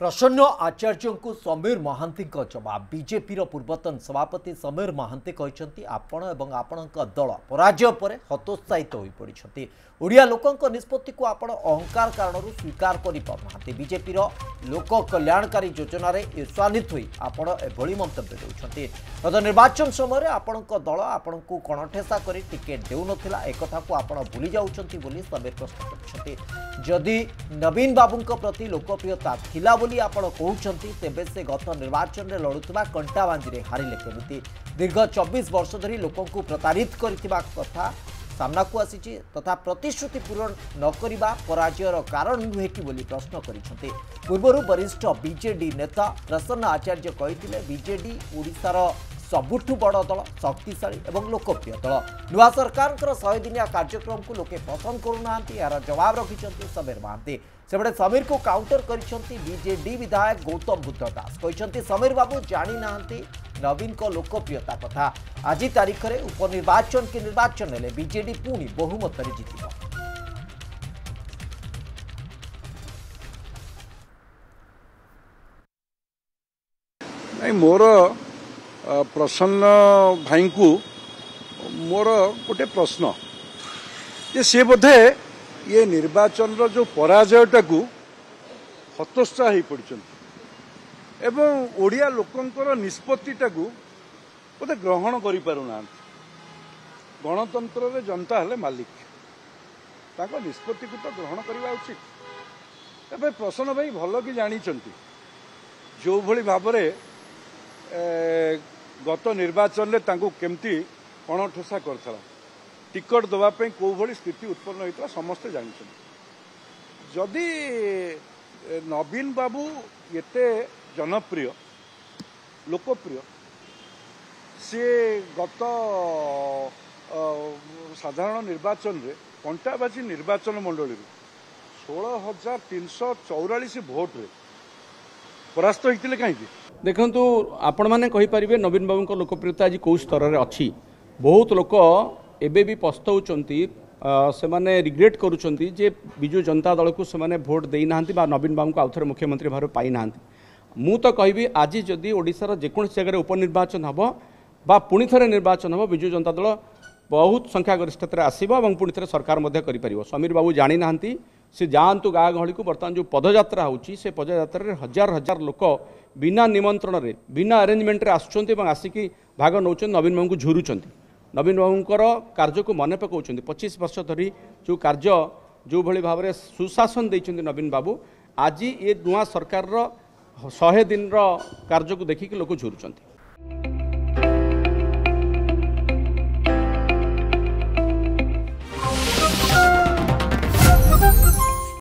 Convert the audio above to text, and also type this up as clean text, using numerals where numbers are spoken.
प्रसन्न आचार्य को समीर महांती जवाब बीजेपी पूर्वतन सभापति समीर महांती कहते आपण एवं आपण दल पराजय पर हतोत्साहित हो पड़ते ओडिया लोकों निष्पत्ति को आपण अहंकार कारण स्वीकार कर बीजेपी लोक कल्याणकारी योजन ईर्षान्वित होई आपण एभली मंतव्य देउछन्ते। गत निर्वाचन समय आपण दल आपण को कणठेसा कर टिकेट देउनथिला एक कथा को आपण भूली जाउछन्ती बोली समीर प्रश्न करछन्ते। जदि नवीन बाबू प्रति लोकप्रियता थिला बोली आपण कहउछन्ती तेबे से गत निर्वाचन में लड़ुवा कंटाबांजी हारिले केमिति दीर्घ 24 वर्ष धरी लोकों को प्रतारित करथिबा कथा सामना को आसीछि तथा प्रतिश्रुति पूरण न करिबा पराजयर कारण नुहे कि बोली प्रश्न करिसेंते। पूर्व वरिष्ठ बीजेडी नेता प्रसन्न आचार्य कहिथिले बीजेडी ओडिशार सबुठु बड़ दल शक्तिशाली और लोकप्रिय दल नुआ सरकार 100 दिनिया कार्यक्रम को लोके पसंद करूना यार जवाब रखिंट समीर महांती। सेबड़े समीर को काउंटर करिसेंती बीजेडी विधायक गौतम बुद्ध दास कहते समीर बाबू जानी नांती नवीन को लोकप्रियता कथा आज तारीख में उपनिर्वाचन के निर्वाचन हेले बीजेडी पुणी बहुमत जीत। मोर प्रसन्न भाई को मोर गोटे प्रश्न जे सी बोधे ये निर्वाचन जो पराजयटा को हतोत्साह हो पड़ते एवं ओडिया लोकंकर निष्पत्तिटा को बोधे ग्रहण कर पारुना। गणतंत्र रे जनता हेले मालिक ताको निष्पत्ति को तो ग्रहण करवा उचित। एवं प्रसन्न भाई भल कि जानी जो भली भाव गत निर्वाचन में केमती कणठोसा करथला टिकट दवाई कौ भली स्थिति उत्पन्न होता समस्ते जानते। जदि नवीन बाबू एते जनप्रिय लोकप्रिय सी गत साधारण निर्वाचन रे कंटाबाजी निर्वाचन मंडली 16,344 भोट रे परास्त होते कहीं देखु आपण मैंने कहींपर नवीन बाबू लोकप्रियता आज कौ स्तर में अच्छी बहुत लोक एबे भी पछताउछंती से माने रिग्रेट करुछंती जे बिजु जनता दल को से माने भोट देई नाहंती बा नवीन बाबू को आउथर मुख्यमंत्री भाव पाई नाहंती। मु तो कहबी आज जदि ओडिशार जेकोन जगह उपनिर्वाचन हम बा पुणी थे निर्वाचन हम बिजु जनता दल बहुत संख्यागरिष्ठता आसब और पुणी थे सरकार कर समीर बाबू जानी नाहंती से जातु गाँ गहली को बर्तमान जो पदयात्रा होची से पदयात्रा हजार हजार लोक बिना निमंत्रण रे बिना अरेंजमेंट रे आसुचंती आसिकी भाग नौ नवीन बाबू को झुरुचंती। नवीन बाबूंकर कार्य को मन पकाउछंती 25 वर्ष धरी जो कार्य जो भली भाव में सुशासन देइछंती नवीन बाबू आज ये नुआ सरकार 100 दिन कार्य को देखिक लोक झुरुचंती।